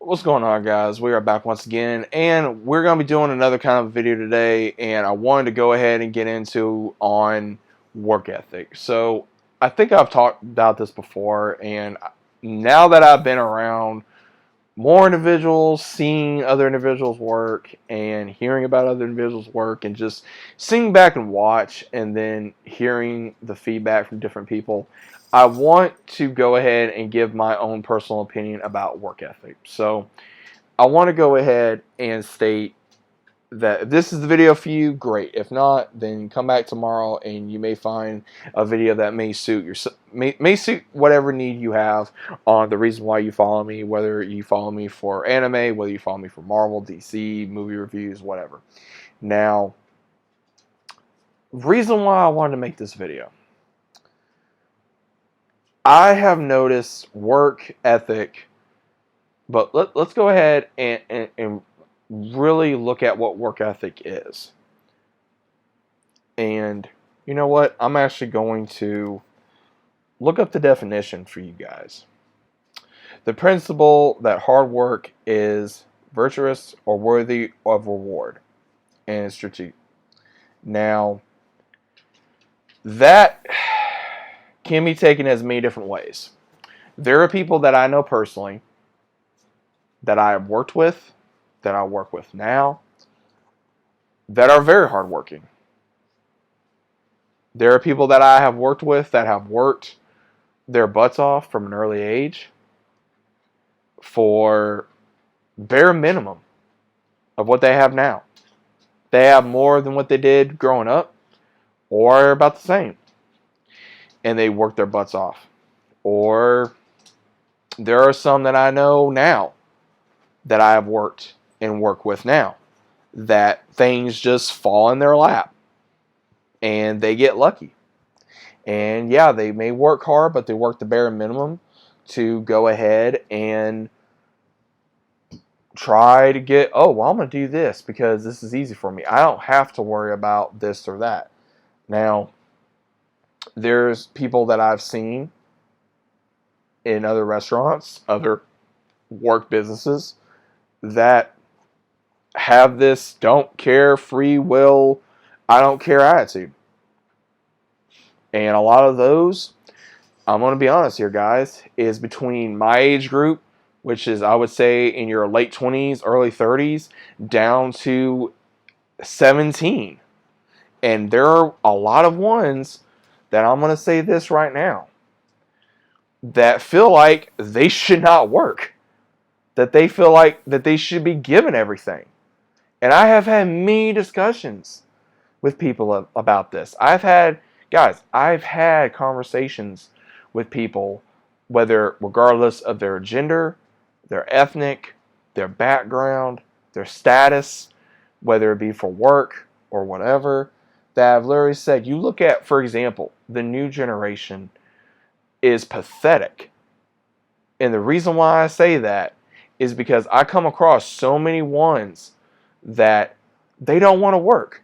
What's going on, guys? We are back once again, and we're going to be doing another kind of video today, and I wanted to go ahead and get into on work ethic. So I think I've talked about this before, and now that I've been around more individuals, seeing other individuals work, and hearing about other individuals work, and just sitting back and watch, and then hearing the feedback from different people, I want to go ahead and give my own personal opinion about work ethic. So I want to go ahead and state that if this is the video for you, great. If not, then come back tomorrow and you may find a video that may suit your may suit whatever need you have on the reason why you follow me, whether you follow me for anime, whether you follow me for Marvel, DC, movie reviews, whatever. Now, reason why I wanted to make this video. I have noticed work ethic, but let's go ahead and really look at what work ethic is. And you know what? I'm actually going to look up the definition for you guys. The principle that hard work is virtuous or worthy of reward and strategic. Now, that can be taken as many different ways. There are people that I know personally that I have worked with, that I work with now, that are very hardworking. There are people that I have worked with that have worked their butts off from an early age for bare minimum of what they have now. They have more than what they did growing up, or about the same, and they work their butts off. Or there are some that I know now that I have worked and work with now that things just fall in their lap and they get lucky. And yeah, they may work hard, but they work the bare minimum to go ahead and try to get, oh, well, I'm going to do this because this is easy for me. I don't have to worry about this or that. Now, there's people that I've seen in other restaurants, other work businesses that have this don't care, free will, I don't care attitude. And a lot of those, I'm going to be honest here, guys, is between my age group, which is, I would say, in your late 20s, early 30s, down to 17. And there are a lot of ones that I'm going to say this right now that feel like they should not work, that they feel like that they should be given everything. And I have had many discussions with people about this. I've had conversations with people, whether regardless of their gender, their ethnic, their background, their status, whether it be for work or whatever, that I've literally said, you look at, for example, the new generation is pathetic. And the reason why I say that is because I come across so many ones that they don't want to work.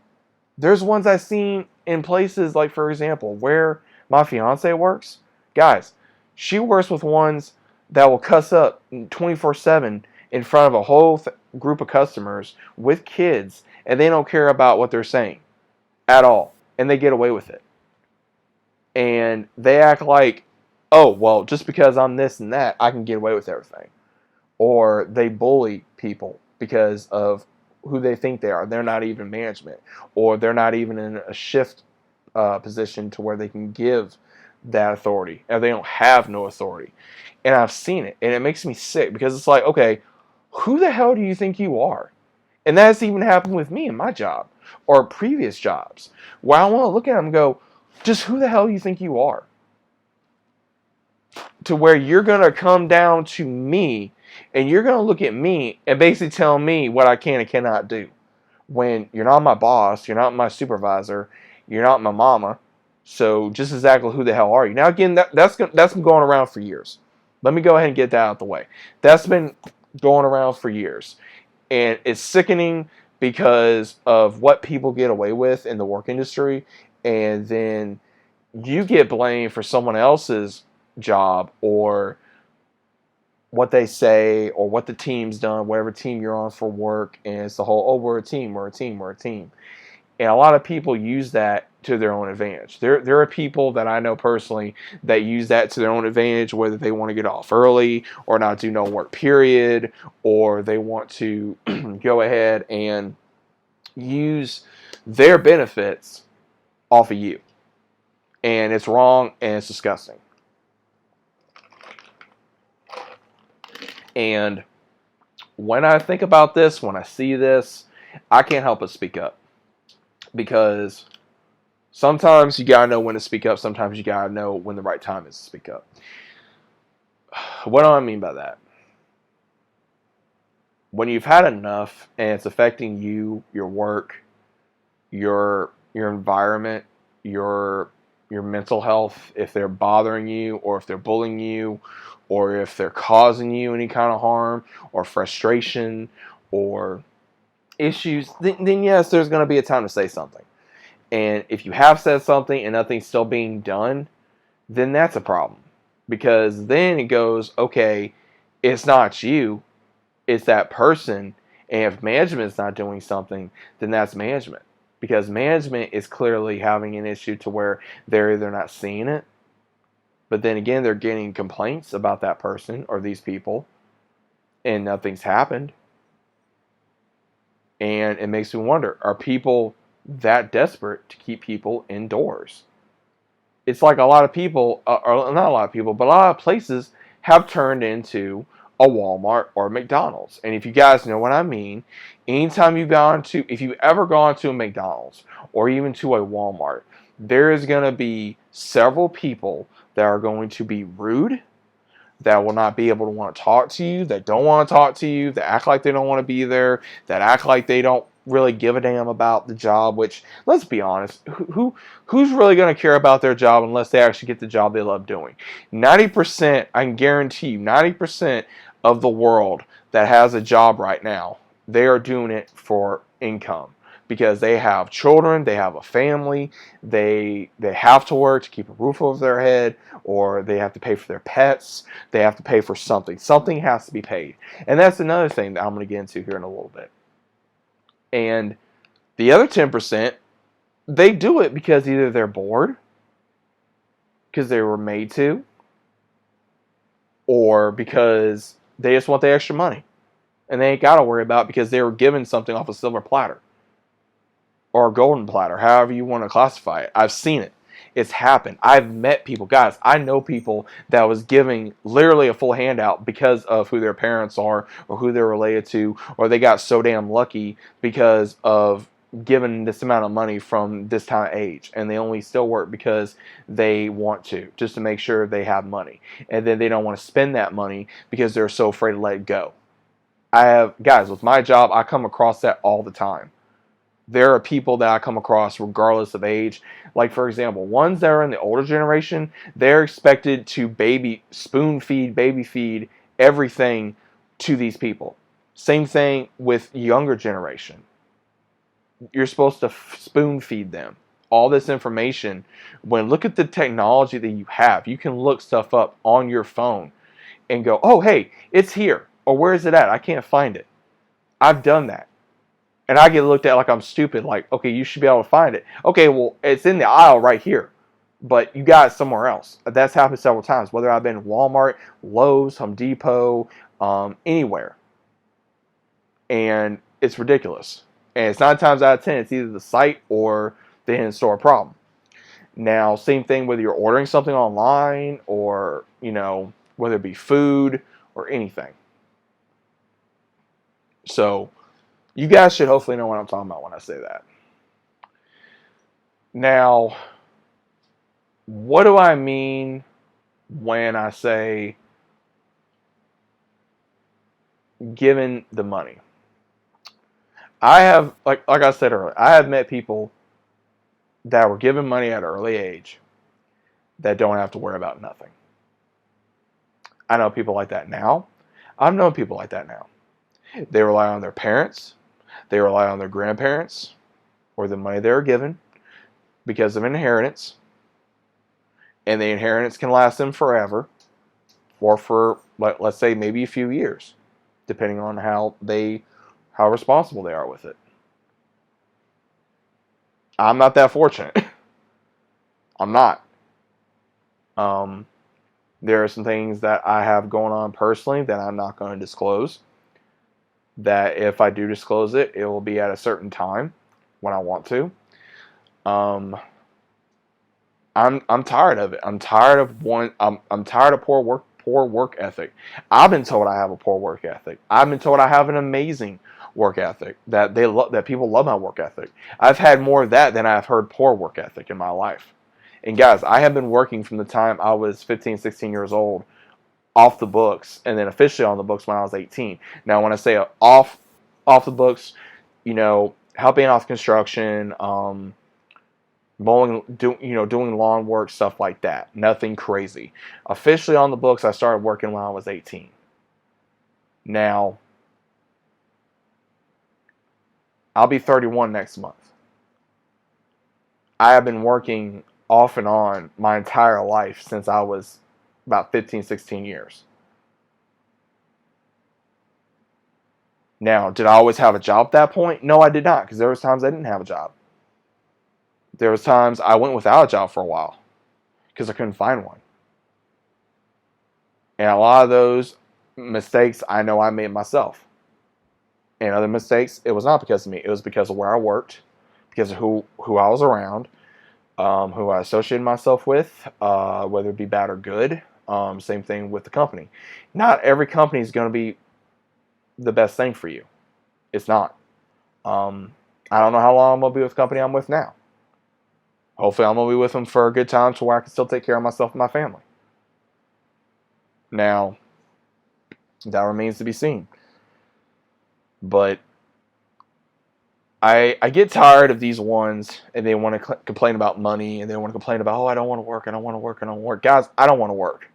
There's ones I've seen in places like, for example, where my fiance works. Guys, she works with ones that will cuss up 24/7 in front of a whole group of customers with kids, and they don't care about what they're saying at all, and they get away with it. And they act like, oh, well, just because I'm this and that, I can get away with everything. Or they bully people because of who they think they are. They're not even management, or they're not even in a shift position to where they can give that authority, or they don't have no authority. And I've seen it, and it makes me sick because it's like, okay, who the hell do you think you are? And that's even happened with me in my job or previous jobs, where I want to look at them and go, just who the hell do you think you are? To where you're going to come down to me and you're going to look at me and basically tell me what I can and cannot do. When you're not my boss, you're not my supervisor, you're not my mama. So just exactly who the hell are you? Now again, that's been going around for years. Let me go ahead and get that out of the way. That's been going around for years. And it's sickening because of what people get away with in the work industry. And then you get blamed for someone else's job or what they say or what the team's done, whatever team you're on for work, and it's the whole, oh, we're a team, we're a team, we're a team. And a lot of people use that to their own advantage. There are people that I know personally that use that to their own advantage, whether they want to get off early or not do no work period, or they want to go ahead and use their benefits off of you. And it's wrong and it's disgusting. And when I think about this, when I see this, I can't help but speak up. Because sometimes you gotta know when to speak up. Sometimes you gotta know when the right time is to speak up. What do I mean by that? When you've had enough and it's affecting you, your work, your environment, your mental health, if they're bothering you or if they're bullying you or if they're causing you any kind of harm or frustration or issues, then yes, there's going to be a time to say something. And if you have said something and nothing's still being done, then that's a problem. Because then it goes, okay, it's not you, it's that person. And if management's not doing something, then that's management. Because management is clearly having an issue to where they're either not seeing it, but then again, they're getting complaints about that person or these people, and nothing's happened. And it makes me wonder, are people that desperate to keep people indoors? It's like a lot of people, or not a lot of people, but a lot of places have turned into a Walmart or a McDonald's. And if you guys know what I mean, anytime if you've ever gone to a McDonald's or even to a Walmart, there is going to be several people that are going to be rude, that will not be able to want to talk to you, that don't want to talk to you, that act like they don't want to be there, that act like they don't really give a damn about the job, which, let's be honest, who's really going to care about their job unless they actually get the job they love doing? 90%, I can guarantee you, 90% of the world that has a job right now, they are doing it for income. Because they have children, they have a family, they have to work to keep a roof over their head, or they have to pay for their pets, they have to pay for something. Something has to be paid. And that's another thing that I'm going to get into here in a little bit. And the other 10%, they do it because either they're bored, because they were made to, or because they just want the extra money. And they ain't got to worry about it because they were given something off a silver platter. Or a golden platter, however you want to classify it. I've seen it. It's happened. I've met people. Guys, I know people that was giving literally a full handout because of who their parents are or who they're related to, or they got so damn lucky because of given this amount of money from this time of age, and they only still work because they want to, just to make sure they have money. And then they don't want to spend that money because they're so afraid to let it go. Guys, with my job, I come across that all the time. There are people that I come across regardless of age. Like, for example, ones that are in the older generation, they're expected to spoon feed, baby feed everything to these people. Same thing with younger generation. You're supposed to spoon feed them all this information. Look at the technology that you have. You can look stuff up on your phone and go, oh, hey, it's here. Or where is it at? I can't find it. I've done that. And I get looked at like I'm stupid, like, okay, you should be able to find it. Okay, well, it's in the aisle right here, but you got it somewhere else. That's happened several times, whether I've been in Walmart, Lowe's, Home Depot, anywhere. And it's ridiculous. And it's 9 times out of 10, it's either the site or the in-store problem. Now, same thing whether you're ordering something online or, whether it be food or anything. So, you guys should hopefully know what I'm talking about when I say that. Now, what do I mean when I say giving the money? I have, like I said earlier, I have met people that were given money at an early age that don't have to worry about nothing. I know people like that now. I've known people like that now. They rely on their parents. They rely on their grandparents or the money they were given because of inheritance. And the inheritance can last them forever. or for, let's say, maybe a few years, depending on how responsible they are with it. I'm not that fortunate. I'm not. Um, there are some things that I have going on personally that I'm not going to disclose. That if I do disclose it, it will be at a certain time when I want to. Um, I'm tired of it. I'm tired of I'm tired of poor work ethic. I've been told I have a poor work ethic. I've been told I have an amazing work ethic. That people love my work ethic. I've had more of that than I've heard poor work ethic in my life. And guys, I have been working from the time I was 15, 16 years old off the books, and then officially on the books when I was 18. Now, when I say off the books, helping off construction, mowing, doing lawn work, stuff like that. Nothing crazy. Officially on the books, I started working when I was 18. Now, I'll be 31 next month. I have been working off and on my entire life since I was about 15, 16 years. Now, did I always have a job at that point? No, I did not, because there was times I didn't have a job. There was times I went without a job for a while because I couldn't find one. And a lot of those mistakes I know I made myself. And other mistakes, it was not because of me. It was because of where I worked, because of who I was around, who I associated myself with, whether it be bad or good. Same thing with the company. Not every company is going to be the best thing for you. It's not. I don't know how long I'm going to be with the company I'm with now. Hopefully I'm going to be with them for a good time to where I can still take care of myself and my family. Now, that remains to be seen. But I get tired of these ones, and they want to complain about money, and they want to complain about, I don't want to work, I don't want to work, I don't want to work. Guys, I don't want to work.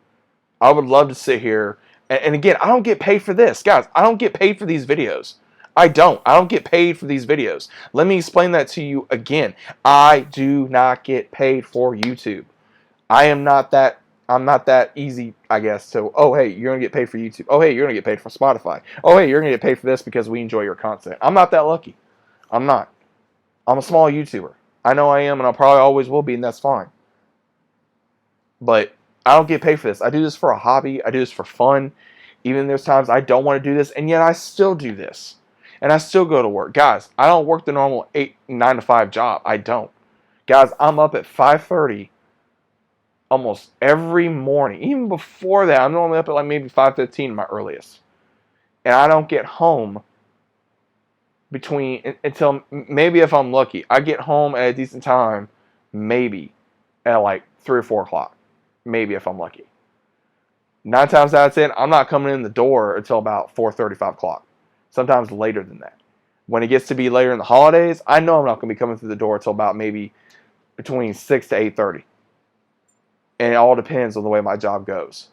I would love to sit here, and again, I don't get paid for this. Guys, I don't get paid for these videos. I don't get paid for these videos. Let me explain that to you again. I do not get paid for YouTube. I'm not that easy, I guess, to, hey, you're going to get paid for YouTube. Oh, hey, you're going to get paid for Spotify. Oh, hey, you're going to get paid for this because we enjoy your content. I'm not that lucky. I'm not. I'm a small YouTuber. I know I am, and I probably always will be, and that's fine. But I don't get paid for this. I do this for a hobby. I do this for fun. Even there's times I don't want to do this, and yet I still do this. And I still go to work. Guys, I don't work the normal 9 to 5 job. I don't. Guys, I'm up at 5:30 almost every morning. Even before that, I'm normally up at like maybe 5:15 my earliest. And I don't get home until maybe, if I'm lucky, I get home at a decent time, maybe at like 3 or 4 o'clock. Maybe if I'm lucky. 9 times out of 10, I'm not coming in the door until about 4:30, 5 o'clock. Sometimes later than that. When it gets to be later in the holidays, I know I'm not going to be coming through the door until about maybe between 6 to 8:30. And it all depends on the way my job goes.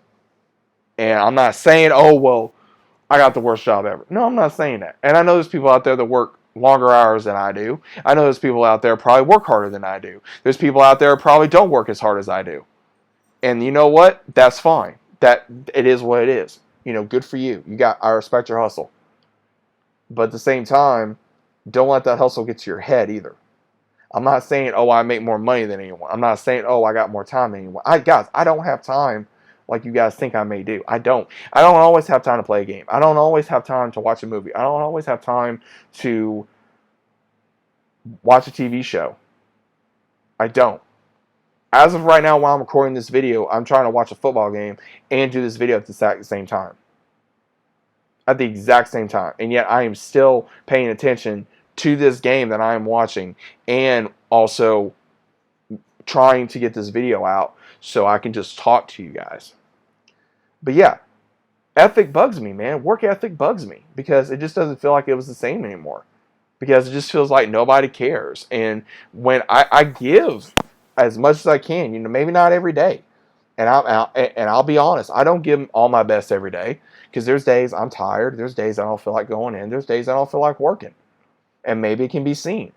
And I'm not saying, I got the worst job ever. No, I'm not saying that. And I know there's people out there that work longer hours than I do. I know there's people out there probably work harder than I do. There's people out there probably don't work as hard as I do. And you know what? That's fine. That it is what it is. Good for you. I respect your hustle. But at the same time, don't let that hustle get to your head either. I'm not saying, I make more money than anyone. I'm not saying, I got more time than anyone. Guys, I don't have time like you guys think I may do. I don't. I don't always have time to play a game. I don't always have time to watch a movie. I don't always have time to watch a TV show. I don't. As of right now, while I'm recording this video, I'm trying to watch a football game and do this video at the exact same time. At the exact same time. And yet I am still paying attention to this game that I am watching, and also trying to get this video out so I can just talk to you guys. But yeah, ethic bugs me, man. Work ethic bugs me because it just doesn't feel like it was the same anymore. Because it just feels like nobody cares. And when I give as much as I can, maybe not every day. And I'll be honest, I don't give all my best every day because there's days I'm tired. There's days I don't feel like going in. There's days I don't feel like working. And maybe it can be seen.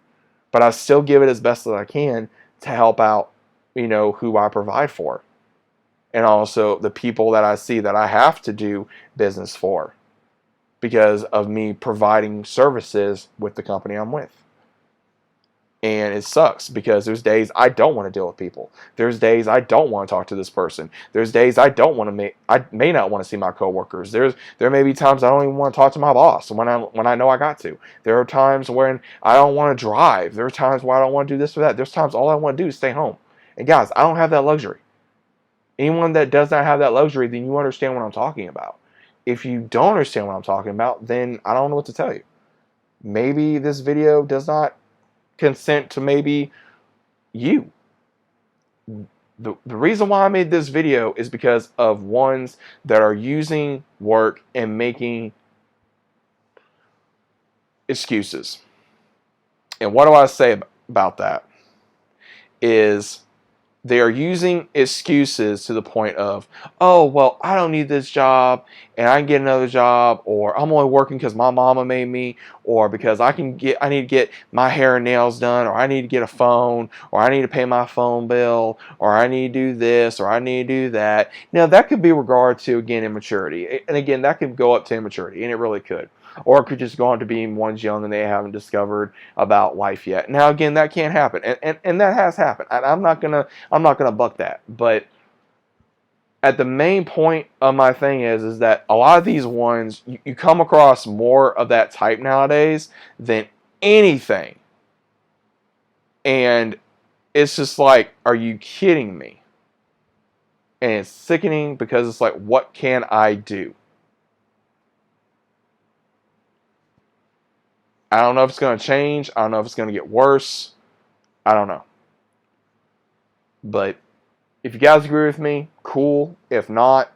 But I still give it as best as I can to help out, who I provide for. and also the people that I see that I have to do business for because of me providing services with the company I'm with. And it sucks because there's days I don't want to deal with people. There's days I don't want to talk to this person. There's days I don't want to I may not want to see my coworkers. There may be times I don't even want to talk to my boss when I know I got to. There are times when I don't want to drive. There are times where I don't want to do this or that. There's times all I want to do is stay home. And guys, I don't have that luxury. Anyone that does not have that luxury, then you understand what I'm talking about. If you don't understand what I'm talking about, then I don't know what to tell you. Maybe this video does not consent to maybe you. The reason why I made this video is because of ones that are using work and making excuses. And what do I say about that? Is they are using excuses to the point of, oh, well, I don't need this job and I can get another job, or I'm only working because my mama made me, or because I need to get my hair and nails done, or I need to get a phone, or I need to pay my phone bill, or I need to do this, or I need to do that. Now, that could be regard to, again, immaturity. And again, that could go up to immaturity, and it really could. Or it could just go on to being one's young and they haven't discovered about life yet. Now, again, that can't happen, and that has happened. And I'm not gonna buck that. But at the main point of my thing is that a lot of these ones, you come across more of that type nowadays than anything. And it's just like, are you kidding me? And it's sickening because it's like, what can I do? I don't know if it's going to change. I don't know if it's going to get worse. I don't know. But if you guys agree with me, cool. If not,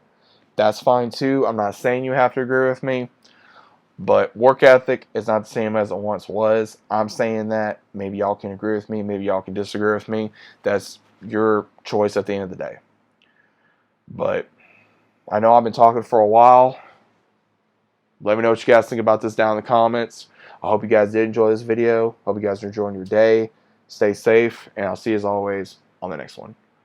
that's fine too. I'm not saying you have to agree with me. But work ethic is not the same as it once was. I'm saying that. Maybe y'all can agree with me. Maybe y'all can disagree with me. That's your choice at the end of the day. But I know I've been talking for a while. Let me know what you guys think about this down in the comments. I hope you guys did enjoy this video. Hope you guys are enjoying your day. Stay safe, and I'll see you as always on the next one.